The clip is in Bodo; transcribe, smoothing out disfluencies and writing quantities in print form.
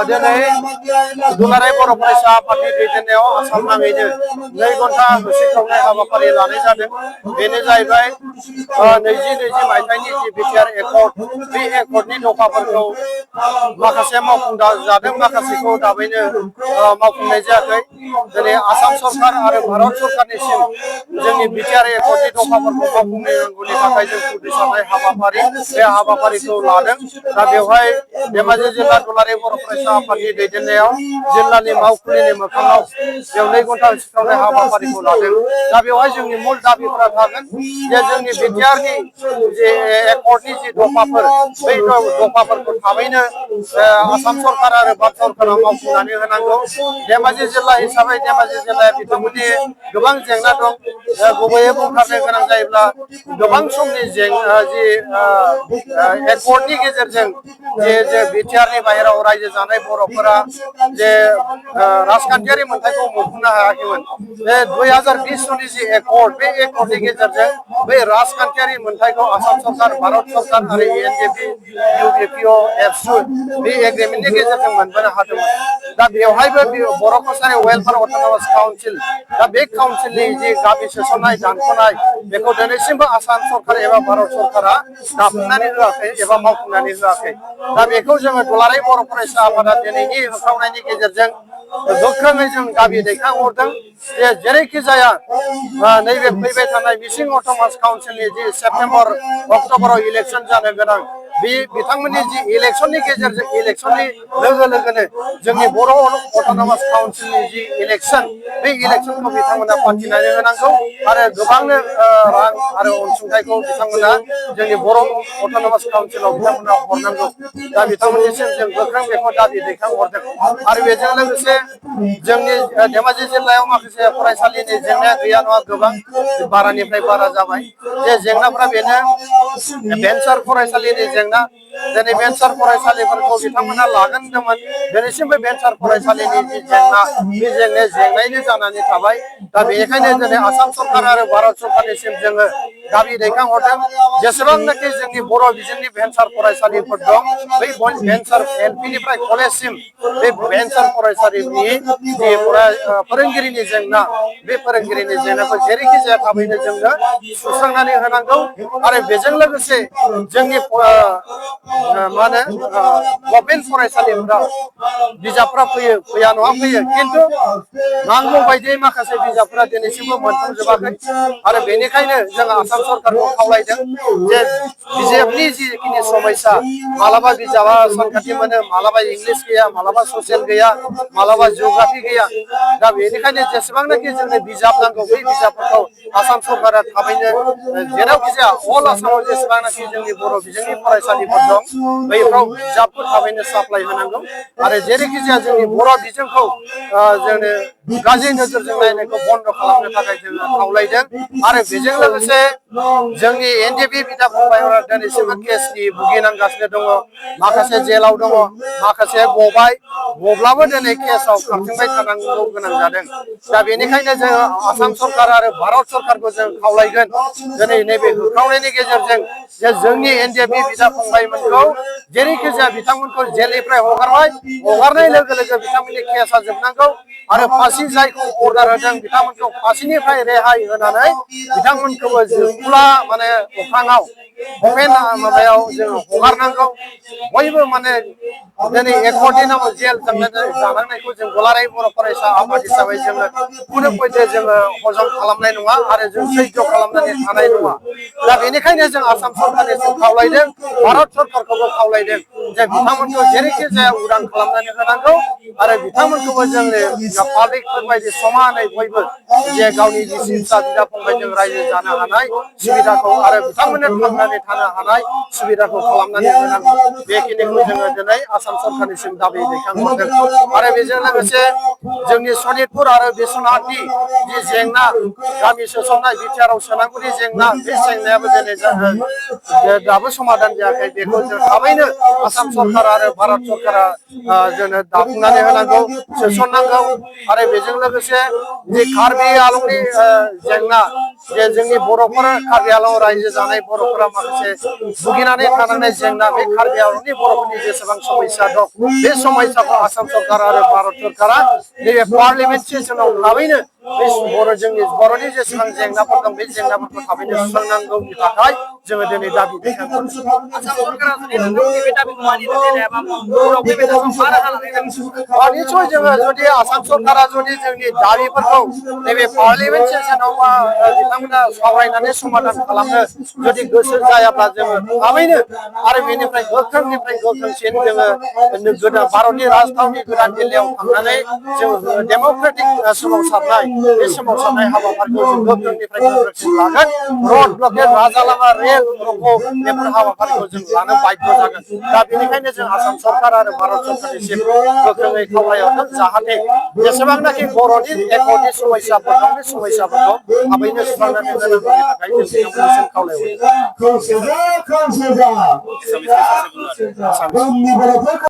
दिनै दुलाराय बर' फरायसा आफादनि दैदेननायाव आसाम नाङैनो 2 घन्टा होसिख्रावनाय हाबाफारि लानाय जादों। बेनो जाहैबाय 2020 मायथाइनि जि बिटिआर एकर्ड, बे एकर्डनि दफाफोरखौ माखासे मावफुंजादों, माखासेखौ दाबैनो मावफुंनाय जायाखै। दिनै आसाम सरकार आरो भारत सरकारनिसिम जोंनि बिटिआर एकर्डनि दफाफोरखौ मावफुंनांगौनि थाखाय जों उद्रिसारनाय हाबाफारि, बे हाबाफारिखौ लादों। दा बेवहाय धेमाजि जिल्ला दुलाराय बर' फरायसा आफादनि दैदेननायाव जिल्लानि मावखुलिनि मोखाङाव बेयाव 2 घन्टा होसिख्रावनाय हाबाफारिखौ लादों। दा बेवहाय जोंनि मुल दाबिफोरा थागोन जे जोंनि बिटिआरनि जे एकर्डनि जि दफाफोर, बै दफाफोरखौ थाबैनो आसाम सरकार आरो भारत सरकारा मावफुंनानै होनांगौ। धेमाजि जिल्ला हिसाबै धेमाजि जिल्लाया बिथांमोननि गोबां जेंना दं। गुबैयै बुंथारनो गोनां जायोब्ला गोबां समनि जेंना जि एकर्डनि गेजेरजों जे बिटिआरनि बाहेराव रायजो जानाय बर'फोरा जे राजखान्थियारि मोनथायखौ मोनफुंनो हायाखैमोन। बे 2020 सननि जि एकर्ड, बे एकर्डनि गेजेरजों बै राजखान्थियारि मोनथायखौ आसाम सरकार, भारत सरकार आरो एनडिएफबि, इउपिपिअ, एबसु बे एग्रिमेन्टनि गेजेरजों मोनबोनो हादोंमोन। दा बेवहायबो बर' कसारि वेलफेयार अट'नमास काउन्सिल, दा बे काउन्सिलनि जि गामि सोसननाय, दानख'नाय, बेखौ दिनैसिमबो आसाम सरकार एबा भारत सरकारा दाफुंनानै होआखै एबा मावफुंनानै होआखै। दा बेखौ जोङो दुलाराय बर' फरायसा आफादा दिनैनि होख्रावनायनि गेजेरजों गोख्रोङै जों दाबि दैखांहरदों जे जेरैखि जाया नैबे फैबाय थानाय मिसिं अट'नमास काउन्सिलनि जि सेप्तेम्बर, अक्ट'बराव इलेक्सन जानो गोनां, बे बिथांमोननि जि इलेक्सननि गेजेरजों, इलेक्सननि लोगो लोगोनो जोंनि बर' अट'नमास काउन्सिलनि जि इलेक्सन, बे इलेक्सनखौ बिथांमोना फाथिनानै होनांगौ आरो गोबांनो रां आरो अनसुंथाइखौ बिथांमोना जोंनि बर' अट'नमास काउन्सिलाव बिथांमोना हरनांगौ। दा बिथांमोननिसिम जों गोख्रों बेखौ दाबि दैखांहरदों। आरो बेजों लोगोसे जोंनि धेमाजि जिल्लायाव माखासे फरायसालिनि जेंनाया गैया नङा गोबां, बारानिफ्राय बारा जाबाय। जे जेंनाफोरा बेनो भेन्सार फरायसालिनि जेंना। दिनै भेन्सार फरायसालिफोरखौ बिथांमोना लागोन होनदोंमोन, दिनैसिमबो भेन्सार फरायसालिनि जि जेंना, बे जेंनाया जेंनायैनो जानानै थाबाय। दा बेनिखायनो दिनै आसाम सरकार आरो भारत सरकारनिसिम जोङो दाबि दैखांहरदों जेसेबांनाखि जोंनि बर' बिजोंनि भेन्सार फरायसालिफोर दं, बै भेन्सार एलपिनिफ्राय कलेजसिम बे भेन्सार फरायसालिनि जि फोरोंगिरिनि जेंना, बे फोरोंगिरिनि जेंनाखौ जेरैखि जाया थाबैनो जोंनो सुस्रांनानै होनांगौ। आरो बेजों लोगोसे जोंनि मा होनो गभर्नमेन्ट फरायसालिफोराव बिजाबफ्रा फैया नङा फैयो, खिन्थु नांगौ बायदियै माखासे बिजाबफोरा दिनैसिमबो मोनफुंजोबाखै। आरो बेनिखायनो जों आसाम सरकारखौ खावलायदों जे बिजाबनि जिखिनि समयसा, मालाबा बिजाबा सानखान्थि मोनो, मालाबा इंलिस गैया, मालाबा ससियेल गैया, मालाबा जिअ'ग्राफि गैया। दा बेनिखायनो जेसेबांनाखि जोंनो बिजाब नांगौ, बै बिजाबफोरखौ आसाम सरकारा थाबैनो जेरावखि जाया अल आसामाव जेसेबांनाखि जोंनि बर' बिजोंनि फरायसालिफोर दं, बैफ्राव बिजाबखौ थाबैनो साप्लाय होनांगौ। आरो जेरैखि जाया जोंनि बर' बिजोंखौ जोंनो गाज्रि नोजोरजों नायनायखौ बन्द' खालामनो थाखाय जोङो खावलायदों। आरो बेजों लोगोसे जोंनि एनडिएफबि बिदा फंबायफोरा दिनैसिमबो केसनि भुगिनांगासिनो दङ, माखासे जेलाव दङ, माखासे गब्लाबो दिनै केसाव खारथिंबाय थानांगौ गोनां जादों। दा बेनिखायनो जोङो आसाम सरकार आरो भारत सरकारखौ जों खावलायगोन दिनै नैबे होख्रावनायनि गेजेरजों जे जोंनि एनडिएफबि बिदा फंबायमोनखौ जेरैखि जाया बिथांमोनखौ जेलनिफ्राय हगारबाय, हगारनाय लोगो लोगो बिथांमोननि केसा जोबनांगौ आरो फासि जायखौ अर्डार होदों बिथांमोनखौ फासिनिफ्राय रेहाय होनानै बिथांमोनखौबो खुला माने अख्राङाव अपेन माबायाव जोङो हगारनांगौ। बयबो माने दिनै एकर्डनि नामाव जेल जानांनायखौ जों दुलाराय बर' फरायसा आफाद हिसाबै जोङो खुनु पयथे जोङो हजम खालामनाय नङा आरो जों सैज्य खालामनानै थानाय नङा। दा बेनिखायनो जों आसाम सरकारनिसिम खावलायदों, भारत सरकारखौबो खावलायदों जे बिथांमोनखौ जेरैखि जाया उदां खालामनानै होनांगौ आरो बिथांमोनखौबो जोंनि पाब्लिकफोर बायदि समानै बयबो जे गावनि बिसि फिसा बिदा फंबायजों रायजो जानो हानाय सुबिदाखौ आरो बिथांमोननो थांनानै थानो हानाय सुबिदाखौ खालामनानै होनांगौ। बेखिनिखौ जोङो दिनै आसाम सरकारनिसिम दाबि दैखांहरदों। आरो बेजों लोगोसे जोंनि सनितपुर आरो बिश्वनाथनि जि जेंना, गामि सोसननाय बिटिआरआव सोनांगौनि जेंना, बे जेंनायाबो दिनै दाबो समाधान जायाखै। बेखौ जों थाबैनो आसाम सरकार आरो भारत सरकारा जोंनो दाफुंनानै होनांगौ, सोसननांगौ आरो बेजों लोगोसे जे कार्बि आलंनि जेंना जे जोंनि बर'फोर कार्बि आलं रायजो जानाय बर'फोरा माखासे भुगिनानै थानांनाय जेंना बे कार्बि आलंनि बर'फोरनि जेसेबां समस्या दं बे समस्याखौ आसाम सरकार आरो भारत सरकारा नैबे पार्लियामेन्ट सेसनाव थाबैनो बे जोंनि बर'नि जेसेबां जेंनाफोर दं बे जेंनाफोरखौ थाबैनो सुस्रांनांगौनि थाखाय जोङो दिनै दाबि दैखांदों। निसय जोङो जुदि आसाम सरकारा जुदि जोंनि दाबिफोरखौ नैबे पार्लियामेन्ट सेसनाव बिथांमोना सावरायनानै समाधान खालामनो जुदि गोसो जायाब्ला जोङो थाबैनो आरो बेनिफ्राय गोख्रोंनिफ्राय गोख्रोंसिन जोङो गोदान भारतनि राजथावनि गोदान दिल्लीयाव थांनानै जोङो डेम'क्रेटिक सोमावसारनाय बे सोमावसारनाय हाबाफारिखौ जों गोख्रोंनिफ्राय गोख्रोंसिन लागोन। रड ब्लकेट राजा लामा रेल बेफोर हाबाफारिखौ जों लानो बाध्य जागोन। दा बेनिखायनो जों आसाम सरकार आरो भारत सरकारनिसिम गोख्रोङै खावलायहरदों जाहाथे जेसेबांनाखि बर'नि एकनि समस्याफोर दं बे समस्याफोरखौ थाबैनो सुस्रांनानै होनांगौनि थाखाय जों बिथांमोननिसिम खावलायहरदों।